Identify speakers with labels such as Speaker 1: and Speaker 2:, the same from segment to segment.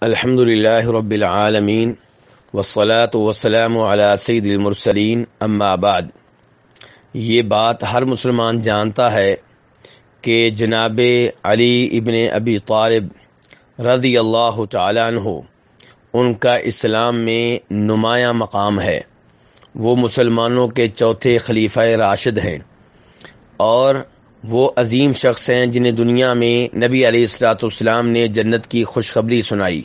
Speaker 1: الحمد للہ رب العالمین والصلاة والسلام علی سید المرسلین اما بعد۔ یہ بات ہر مسلمان جانتا ہے کہ جناب علی ابن ابی طالب رضی اللہ تعالیٰ عنہ ان کا اسلام میں نمایاں مقام ہے۔ وہ مسلمانوں کے چوتھے خلیفہ راشد ہیں اور وہ عظیم شخص ہیں جنہیں دنیا میں نبی علیہ الصلوۃ والسلام نے جنت کی خوشخبری سنائی۔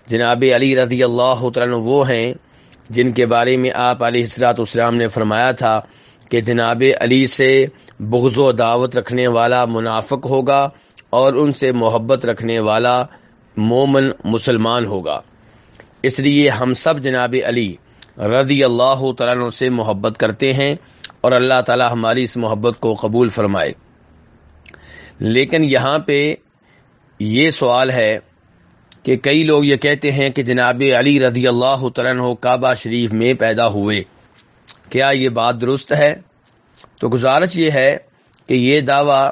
Speaker 1: جناب علی رضی اللہ تعالیٰ عنہ وہ ہیں جن کے بارے میں آپ علیہ الصلوۃ والسلام نے فرمایا تھا کہ جناب علی سے بغض و دعوت رکھنے والا منافق ہوگا اور ان سے محبت رکھنے والا مومن مسلمان ہوگا۔ اس لیے ہم سب جناب علی رضی اللہ تعالیٰ عنہ سے محبت کرتے ہیں اور اللہ تعالی ہماری اس محبت کو قبول فرمائے۔ لیکن یہاں پہ یہ سوال ہے کہ کئی لوگ یہ کہتے ہیں کہ جناب علی رضی اللہ تعالیٰ عنہ کعبہ شریف میں پیدا ہوئے، کیا یہ بات درست ہے؟ تو گزارش یہ ہے کہ یہ دعویٰ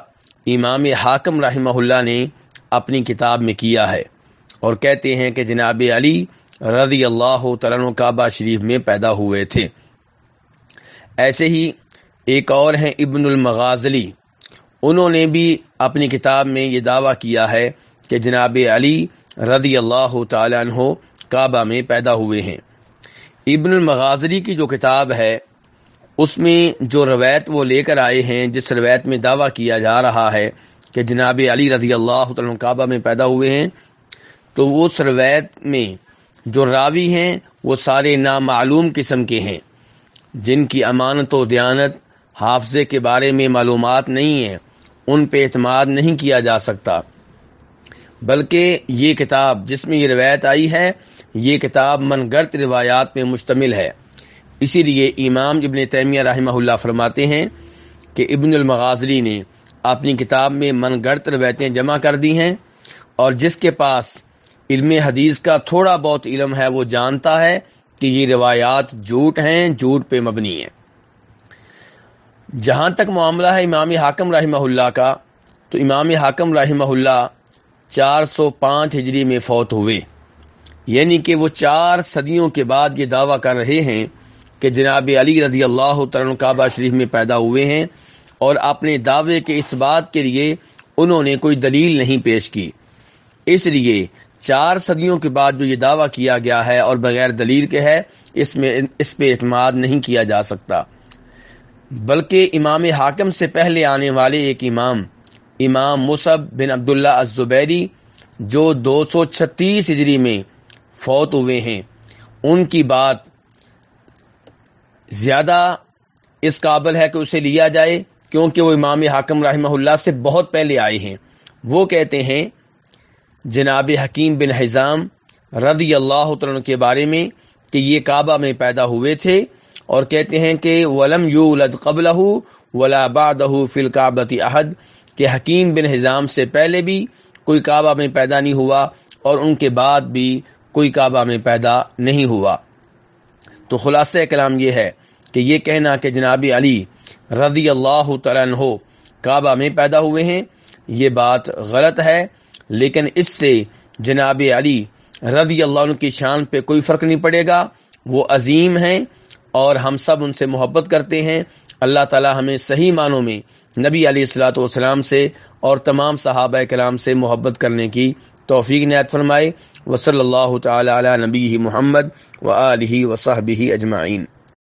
Speaker 1: امام حاکم رحمہ اللہ نے اپنی کتاب میں کیا ہے اور کہتے ہیں کہ جناب علی رضی اللہ تعالیٰ عنہ کعبہ شریف میں پیدا ہوئے تھے۔ ایسے ہی ایک اور ہیں ابن المغازلی، انہوں نے بھی اپنی کتاب میں یہ دعویٰ کیا ہے کہ جناب علی رضی اللہ تعالیٰ عنہ کعبہ میں پیدا ہوئے ہیں۔ ابن المغازلی کی جو کتاب ہے اس میں جو روایت وہ لے کر آئے ہیں، جس روایت میں دعویٰ کیا جا رہا ہے کہ جناب علی رضی اللہ تعالیٰ عنہ کعبہ میں پیدا ہوئے ہیں، تو اس روایت میں جو راوی ہیں وہ سارے نامعلوم قسم کے ہیں، جن کی امانت و دیانت حافظے کے بارے میں معلومات نہیں ہیں، ان پہ اعتماد نہیں کیا جا سکتا۔ بلکہ یہ کتاب جس میں یہ روایت آئی ہے، یہ کتاب من گھڑت روایات پہ مشتمل ہے۔ اسی لیے امام ابن تیمیہ رحمہ اللہ فرماتے ہیں کہ ابن المغازلی نے اپنی کتاب میں من گھڑت روایتیں جمع کر دی ہیں، اور جس کے پاس علم حدیث کا تھوڑا بہت علم ہے وہ جانتا ہے کہ یہ روایات جھوٹ ہیں، جھوٹ پہ مبنی ہیں۔ جہاں تک معاملہ ہے امام حاکم رحمہ اللہ کا، تو امام حاکم رحمہ اللہ 405 ہجری میں فوت ہوئے، یعنی کہ وہ 4 صدیوں کے بعد یہ دعویٰ کر رہے ہیں کہ جناب علی رضی اللہ تعالیٰ عنہ کعبہ شریف میں پیدا ہوئے ہیں، اور اپنے دعوے کے اس بات کے لیے انہوں نے کوئی دلیل نہیں پیش کی۔ اس لیے 4 صدیوں کے بعد جو یہ دعویٰ کیا گیا ہے اور بغیر دلیل کے ہے، اس پہ اعتماد نہیں کیا جا سکتا۔ بلکہ امام حاکم سے پہلے آنے والے ایک امام مصعب بن عبداللہ الزبیری جو 236 ہجری میں فوت ہوئے ہیں، ان کی بات زیادہ اس قابل ہے کہ اسے لیا جائے، کیونکہ وہ امام حاکم رحمہ اللہ سے بہت پہلے آئے ہیں۔ وہ کہتے ہیں جناب حکیم بن حزام رضی اللہ عنہ کے بارے میں کہ یہ کعبہ میں پیدا ہوئے تھے، اور کہتے ہیں کہ ولم یولد قبلہ ولا بعدہ فی الکعبۃ احد، کہ حکیم بن حزام سے پہلے بھی کوئی کعبہ میں پیدا نہیں ہوا اور ان کے بعد بھی کوئی کعبہ میں پیدا نہیں ہوا۔ تو خلاصہ کلام یہ ہے کہ یہ کہنا کہ جناب علی رضی اللہ تعالیٰ عنہ کعبہ میں پیدا ہوئے ہیں، یہ بات غلط ہے، لیکن اس سے جناب علی رضی اللہ عنہ کی شان پہ کوئی فرق نہیں پڑے گا۔ وہ عظیم ہیں اور ہم سب ان سے محبت کرتے ہیں۔ اللہ تعالی ہمیں صحیح معنوں میں نبی علیہ الصلوۃ والسلام سے اور تمام صحابہ کرام سے محبت کرنے کی توفیق عنایت فرمائے۔ وصلی اللہ تعالی علی نبیہ محمد وآلہ وصحبہ اجمعین۔